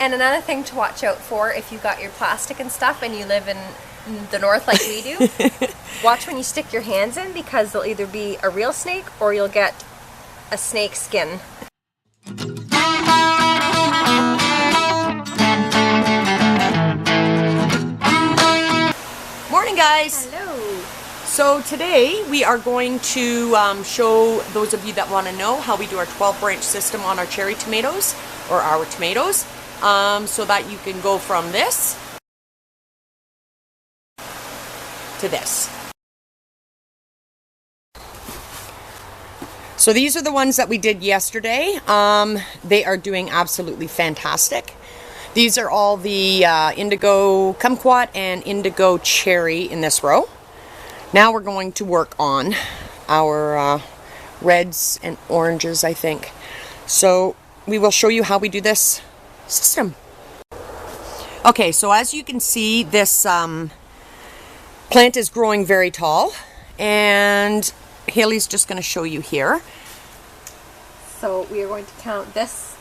And another thing to watch out for if you got your plastic and stuff and you live in the north like we do, watch when you stick your hands in, because there'll either be a real snake or you'll get a snake skin. Morning, guys. Hello. So today we are going to show those of you that want to know how we do our 12 branch system on our cherry tomatoes, or our tomatoes, so that you can go from this to this. So these are the ones that we did yesterday. They are doing absolutely fantastic. These are all the indigo kumquat and indigo cherry in this row. Now we're going to work on our reds and oranges, I think. So we will show you how we do this system. Okay, so as you can see, this plant is growing very tall, and Haley's just going to show you here. So we are going to count this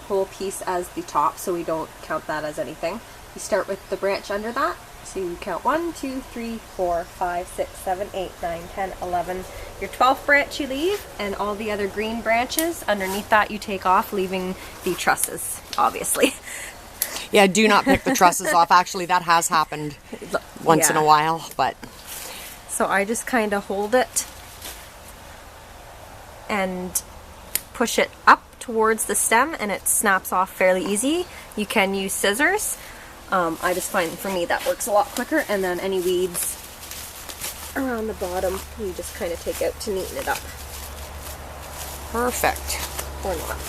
whole piece as the top, so we don't count that as anything. You start with the branch under that. So you count 1, 2, 3, 4, 5, 6, 7, 8, 9, 10, 11. Your 12th branch you leave, and all the other green branches underneath that you take off, leaving the trusses, obviously. Yeah, do not pick the trusses off. Actually, that has happened once in a while, but... So I just kind of hold it and push it up towards the stem, and it snaps off fairly easy. You can use scissors. I just find for me that works a lot quicker, and then any weeds around the bottom you just kind of take out to neaten it up. Perfect. Or not.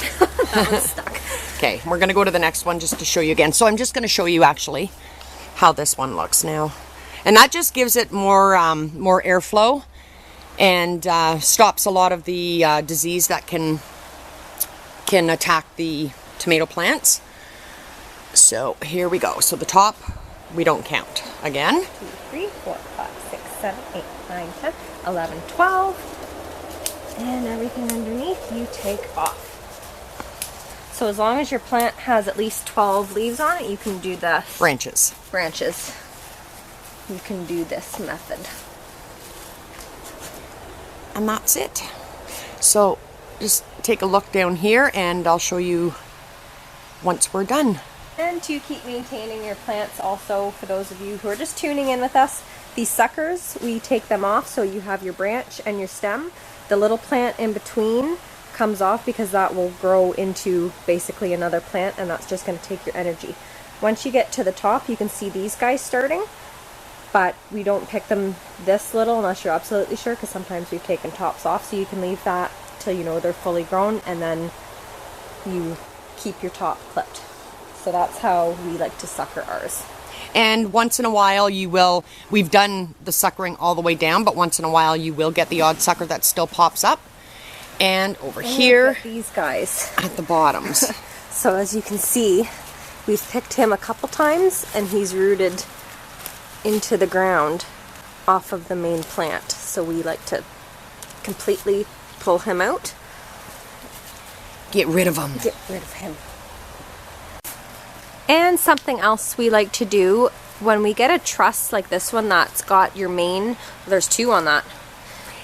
That one's stuck. Okay, we're going to go to the next one just to show you again. So I'm just going to show you actually how this one looks now. And that just gives it more more airflow, and stops a lot of the disease that can attack the tomato plants. So here we go. So the top, we don't count. Again. 2, 3, 4, 5, 6, 7, 8, 9, 10, 11, 12. And everything underneath you take off. So as long as your plant has at least 12 leaves on it, you can do the branches. You can do this method. And that's it. So just take a look down here, and I'll show you once we're done. And to keep maintaining your plants also, for those of you who are just tuning in with us, these suckers, we take them off so you have your branch and your stem. The little plant in between comes off because that will grow into basically another plant, and that's just going to take your energy. Once you get to the top, you can see these guys starting, but we don't pick them this little unless you're absolutely sure, because sometimes we've taken tops off, so you can leave that till you know they're fully grown, and then you keep your top clipped. So that's how we like to sucker ours. And once in a while we've done the suckering all the way down, but once in a while you will get the odd sucker that still pops up. And over here, these guys at the bottoms. So as you can see, we've picked him a couple times, and he's rooted into the ground off of the main plant. So we like to completely pull him out. Get rid of him. Get rid of him. And something else we like to do when we get a truss like this one that's got your main, there's 2 on that.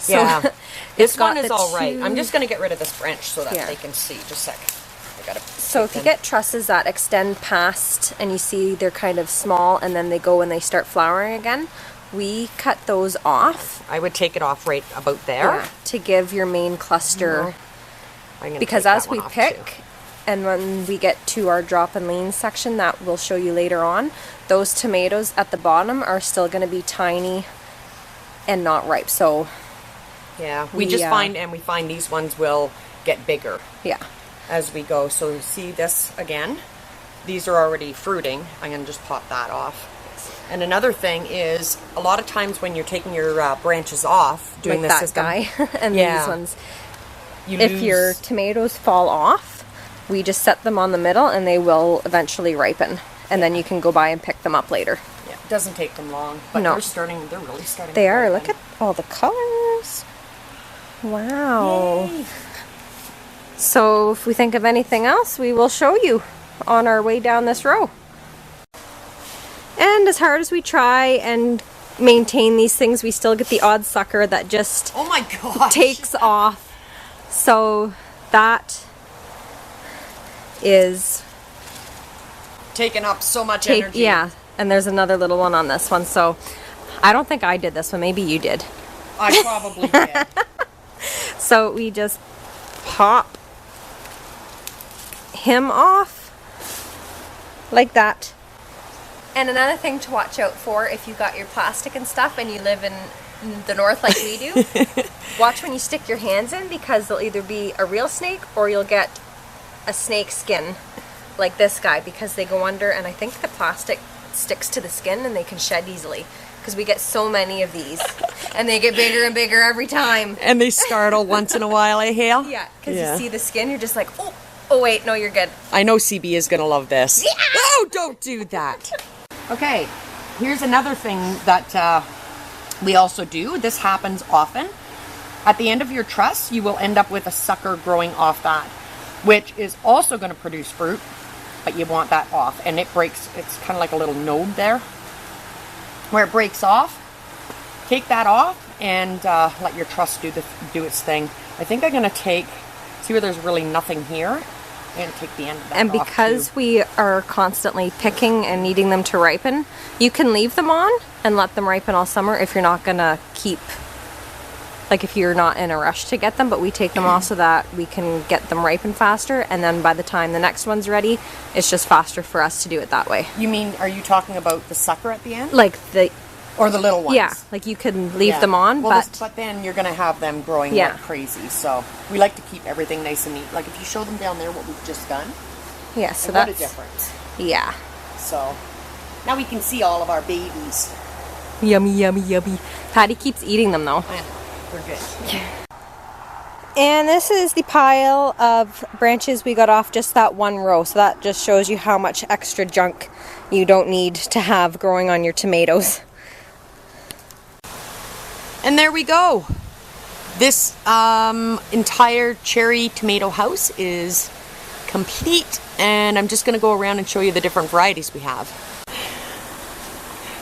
So yeah, this one is all right. 2... I'm just going to get rid of this branch so that they can see. Just a sec. I gotta so if you get trusses that extend past, and you see they're kind of small, and then they go and they start flowering again, we cut those off. I would take it off right about there. To give your main cluster, because as we pick, and when we get to our drop and lean section that we'll show you later on, those tomatoes at the bottom are still going to be tiny and not ripe. So yeah, we find these ones will get bigger. Yeah. As we go. So you see this again? These are already fruiting. I'm going to just pop that off. And another thing is, a lot of times when you're taking your branches off, doing like this that system, guy and these ones, if your tomatoes fall off, we just set them on the middle, and they will eventually ripen, and then you can go by and pick them up later. Yeah, it doesn't take them long, but they're really starting. They are. Look at all the colors. Wow. Yay. So if we think of anything else, we will show you. on our way down this row. And as hard as we try and maintain these things, we still get the odd sucker that just oh my gosh, takes off. So that is taking up so much energy. Yeah, and there's another little one on this one. So I don't think I did this one. Maybe you did. I probably did. So we just pop him off like that. And another thing to watch out for if you got your plastic and stuff and you live in the north like we do, watch when you stick your hands in, because there'll either be a real snake or you'll get a snake skin like this guy, because they go under, and I think the plastic sticks to the skin and they can shed easily, because we get so many of these and they get bigger and bigger every time. And they startle once in a while, eh, Hale? Yeah, because you see the skin, you're just like, oh wait, no, you're good. I know CB is going to love this. Yeah! Oh, don't do that. Okay, here's another thing that we also do. This happens often. At the end of your truss, you will end up with a sucker growing off that, which is also going to produce fruit, but you want that off. And it breaks, it's kind of like a little node there, where it breaks off. Take that off and let your truss do its thing. I think I'm going to see where there's really nothing here, and take the end of that And off because too. we are constantly picking and needing them to ripen, you can leave them on and let them ripen all summer if you're not going to keep, like if you're not in a rush to get them, but we take them off so that we can get them ripen faster, and then by the time the next one's ready, it's just faster for us to do it that way. You mean, are you talking about the sucker at the end? Like the... Or the little ones? Yeah, like you can leave them on, well, but then you're going to have them growing like crazy. So we like to keep everything nice and neat. Like if you show them down there what we've just done. yeah, so what that's... a difference. Yeah. So now we can see all of our babies. Yummy, yummy, yummy. Patty keeps eating them though. I know, they're good. And this is the pile of branches we got off just that one row. So that just shows you how much extra junk you don't need to have growing on your tomatoes. And there we go. This entire cherry tomato house is complete, and I'm just going to go around and show you the different varieties we have.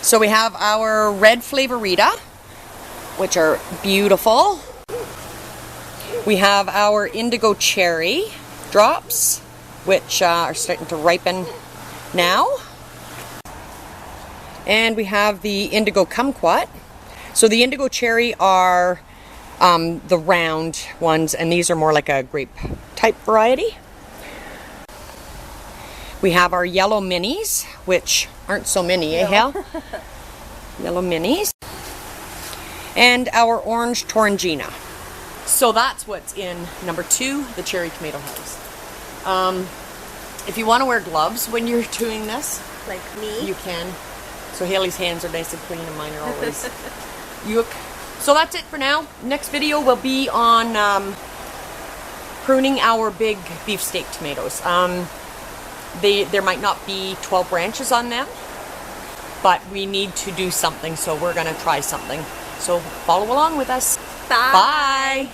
So we have our red Flavorita, which are beautiful. We have our indigo cherry drops, which are starting to ripen now. And we have the indigo kumquat. So the indigo cherry are the round ones, and these are more like a grape type variety. We have our yellow minis, which aren't so mini, eh, Hal? Yellow minis. And our orange Torangina. So that's what's in number 2, the cherry tomato house. If you want to wear gloves when you're doing this, Like me? you can. So Haley's hands are nice and clean, and mine are always yuck. So that's it for now. Next video will be on pruning our big beefsteak tomatoes. There might not be 12 branches on them, but we need to do something, so we're going to try something. So follow along with us. Bye. Bye.